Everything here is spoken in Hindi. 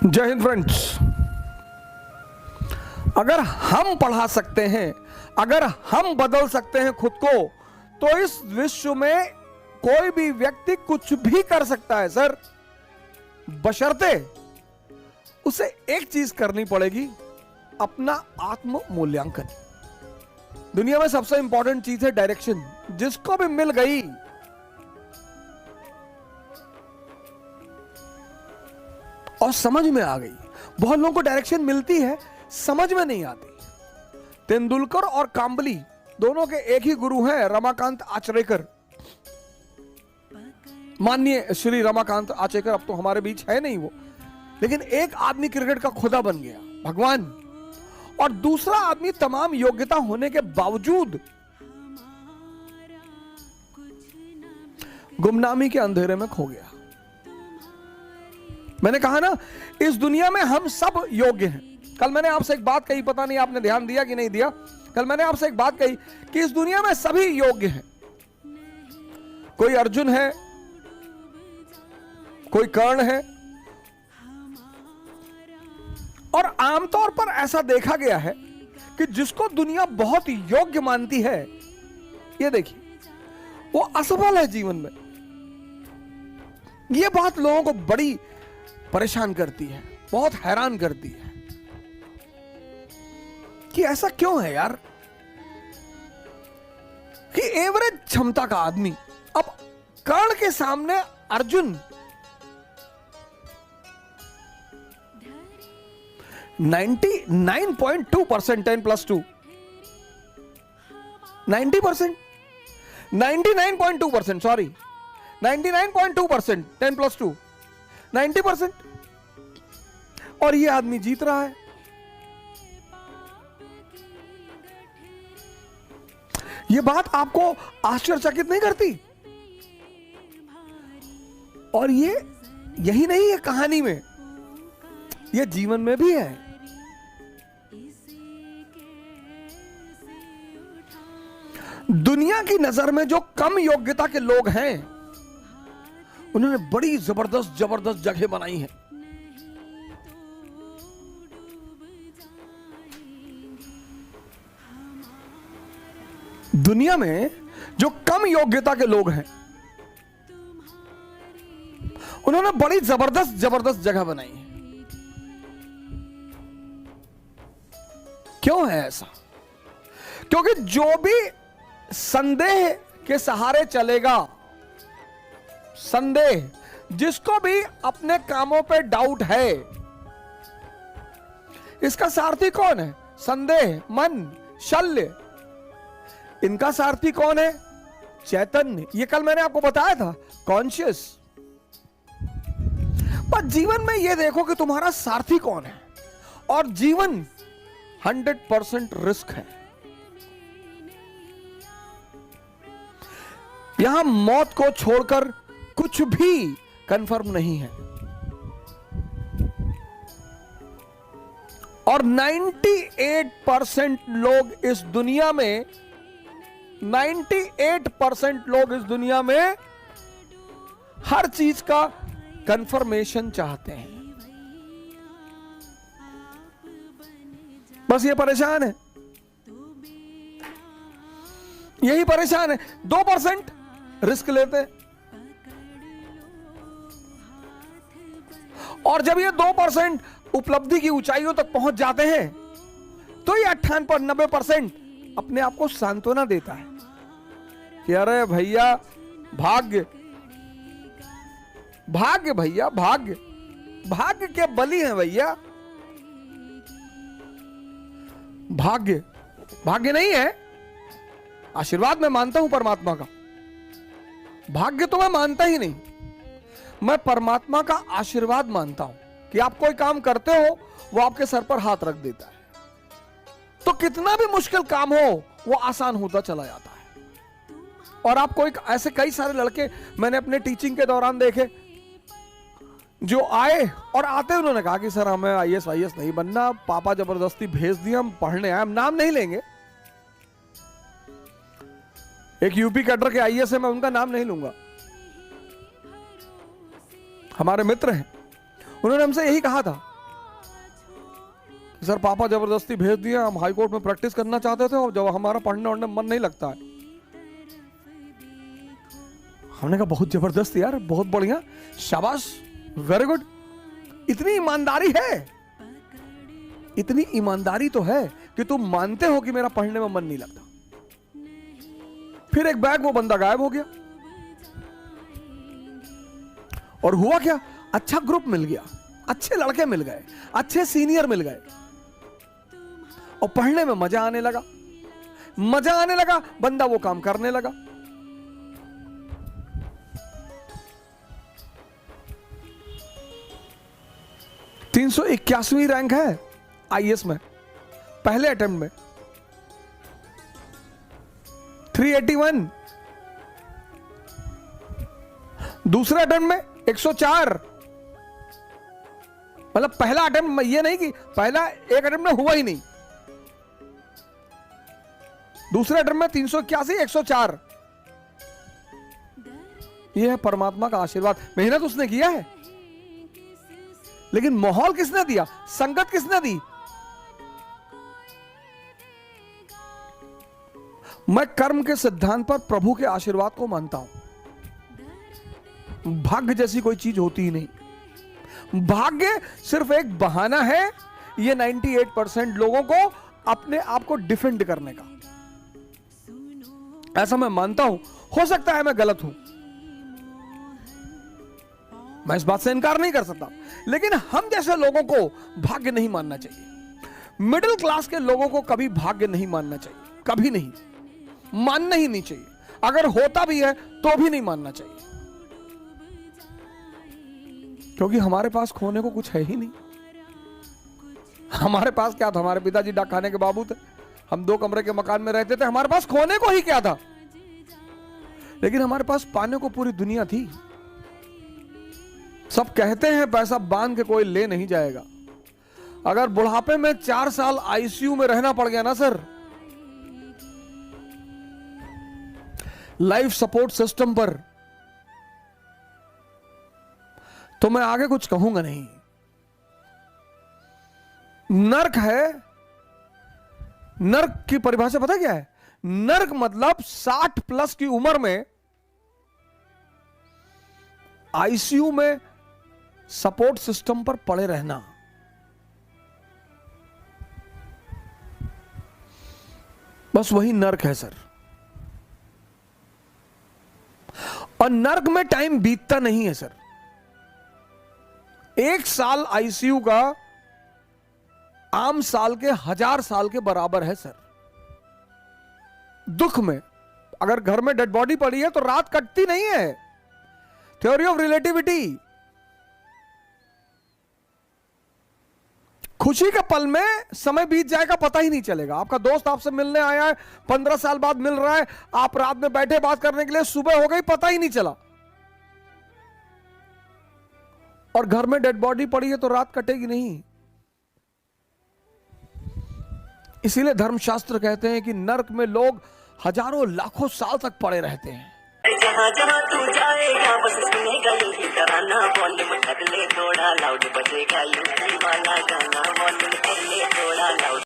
जय हिंद फ्रेंड्स। अगर हम पढ़ा सकते हैं, अगर हम बदल सकते हैं खुद को, तो इस विश्व में कोई भी व्यक्ति कुछ भी कर सकता है सर, बशर्ते उसे एक चीज करनी पड़ेगी, अपना आत्म मूल्यांकन। दुनिया में सबसे इंपॉर्टेंट चीज है डायरेक्शन। जिसको भी मिल गई और समझ में आ गई, बहुत लोगों को डायरेक्शन मिलती है, समझ में नहीं आती। तेंदुलकर और कांबली दोनों के एक ही गुरु हैं, रमाकांत आचरेकर। माननीय श्री रमाकांत आचरेकर अब तो हमारे बीच है नहीं वो, लेकिन एक आदमी क्रिकेट का खुदा बन गया, भगवान, और दूसरा आदमी तमाम योग्यता होने के बावजूद गुमनामी के अंधेरे में खो गया। मैंने कहा ना, इस दुनिया में हम सब योग्य हैं। कल मैंने आपसे एक बात कही, पता नहीं आपने ध्यान दिया कि नहीं दिया। कल मैंने आपसे एक बात कही कि इस दुनिया में सभी योग्य हैं। कोई अर्जुन है, कोई कर्ण है, और आमतौर पर ऐसा देखा गया है कि जिसको दुनिया बहुत योग्य मानती है, ये देखिए, वो असफल है जीवन में। ये बात लोगों को बड़ी परेशान करती है, बहुत हैरान करती है कि ऐसा क्यों है यार, कि एवरेज क्षमता का आदमी, अब कर्ण के सामने अर्जुन 99.2%, 10+2 90%, 99.2%, सॉरी 99.2%, 10+2 90%, और ये आदमी जीत रहा है। ये बात आपको आश्चर्यचकित नहीं करती? और ये यही नहीं है कहानी में, ये जीवन में भी है। दुनिया की नजर में जो कम योग्यता के लोग हैं, उन्होंने बड़ी जबरदस्त जबरदस्त जगह बनाई है। दुनिया में जो कम योग्यता के लोग हैं, उन्होंने बड़ी जबरदस्त जबरदस्त जगह बनाई है। क्यों है ऐसा? क्योंकि जो भी संदेह के सहारे चलेगा, संदेह, जिसको भी अपने कामों पे डाउट है, इसका सारथी कौन है? संदेह, मन, शल्य। इनका सारथी कौन है? चैतन्य। ये कल मैंने आपको बताया था, कॉन्शियस। पर जीवन में ये देखो कि तुम्हारा सारथी कौन है। और जीवन 100% रिस्क है। यहां मौत को छोड़कर कुछ भी कंफर्म नहीं है। और 98% लोग इस दुनिया में, 98% लोग इस दुनिया में हर चीज का कंफर्मेशन चाहते हैं। बस ये परेशान है, यही परेशान है। 2% रिस्क लेते हैं, और जब ये 2% उपलब्धि की ऊंचाइयों तक पहुंच जाते हैं, तो ये 98-90% अपने आप को सांत्वना देता है कि अरे भैया, भाग्य भाग्य, भैया भाग्य, भाग्य के बली हैं भैया। भाग्य भाग्य नहीं है, आशीर्वाद मैं मानता हूं परमात्मा का। भाग्य तो मैं मानता ही नहीं, मैं परमात्मा का आशीर्वाद मानता हूं कि आप कोई काम करते हो, वो आपके सर पर हाथ रख देता है, तो कितना भी मुश्किल काम हो वो आसान होता चला जाता है। और आप कोई ऐसे कई सारे लड़के मैंने अपने टीचिंग के दौरान देखे, जो आए और आते उन्होंने कहा कि सर हमें आईएएस नहीं बनना, पापा जबरदस्ती भेज दिया, हम पढ़ने आए। हम नाम नहीं लेंगे, एक यूपी कैडर के आईएएस है, मैं उनका नाम नहीं लूंगा, हमारे मित्र हैं। उन्होंने हमसे यही कहा था सर पापा जबरदस्ती भेज दिए, हम हाई कोर्ट में प्रैक्टिस करना चाहते थे और जब हमारा पढ़ने वढ़ने मन नहीं लगता है। हमने कहा बहुत जबरदस्त यार, बहुत बढ़िया, शाबाश, वेरी गुड। इतनी ईमानदारी है, इतनी ईमानदारी तो है कि तुम मानते हो कि मेरा पढ़ने में मन नहीं लगता। फिर एक बैग वो बंदा गायब हो गया। और हुआ क्या, अच्छा ग्रुप मिल गया, अच्छे लड़के मिल गए, अच्छे सीनियर मिल गए और पढ़ने में मजा आने लगा, मजा आने लगा, बंदा वो काम करने लगा। (381वीं रैंक है आईएएस में, पहले अटेम्प्ट में 381, दूसरे अटेम्प्ट में 104। मतलब पहला अटेम्प्ट में, ये नहीं कि पहला एक अटेम्प्ट में हुआ ही नहीं, दूसरे अटेम्प्ट में 381, 104। यह है परमात्मा का आशीर्वाद। मेहनत उसने किया है, लेकिन माहौल किसने दिया, संगत किसने दी? मैं कर्म के सिद्धांत पर प्रभु के आशीर्वाद को मानता हूं। भाग्य जैसी कोई चीज होती ही नहीं। भाग्य सिर्फ एक बहाना है ये 98% लोगों को अपने आप को डिफेंड करने का। ऐसा मैं मानता हूं, हो सकता है मैं गलत हूं, मैं इस बात से इनकार नहीं कर सकता, लेकिन हम जैसे लोगों को भाग्य नहीं मानना चाहिए। मिडिल क्लास के लोगों को कभी भाग्य नहीं मानना चाहिए, कभी नहीं, मानना ही नहीं चाहिए। अगर होता भी है तो भी नहीं मानना चाहिए, क्योंकि हमारे पास खोने को कुछ है ही नहीं। हमारे पास क्या था, हमारे पिताजी डाक खाने के बाबू थे, हम 2 कमरे के मकान में रहते थे, हमारे पास खोने को ही क्या था, लेकिन हमारे पास पाने को पूरी दुनिया थी। सब कहते हैं पैसा बांध के कोई ले नहीं जाएगा। अगर बुढ़ापे में 4 साल आईसीयू में रहना पड़ गया ना सर, लाइफ सपोर्ट सिस्टम पर, तो मैं आगे कुछ कहूंगा नहीं। नर्क है, नर्क की परिभाषा पता क्या है? नर्क मतलब 60+ की उम्र में आईसीयू में सपोर्ट सिस्टम पर पड़े रहना। बस वही नर्क है सर। और नर्क में टाइम बीतता नहीं है सर। 1 साल आईसीयू का आम साल के 1000 साल के बराबर है सर। दुख में अगर घर में डेड बॉडी पड़ी है तो रात कटती नहीं है। Theory of relativity. खुशी के पल में समय बीत जाएगा, पता ही नहीं चलेगा। आपका दोस्त आपसे मिलने आया है, 15 साल बाद मिल रहा है, आप रात में बैठे बात करने के लिए, सुबह हो गई, पता ही नहीं चला। और घर में डेड बॉडी पड़ी है तो रात कटेगी नहीं। इसीलिए धर्मशास्त्र कहते हैं कि नरक में लोग हजारों लाखों साल तक पड़े रहते हैं। जहाँ जहाँ तू जाएगा बस सुनेगा यही तराना, वॉल्यूम कर ले थोड़ा लाउड बजेगा यूपी वाला गाना, वॉल्यूम कर ले थोड़ा लाउड।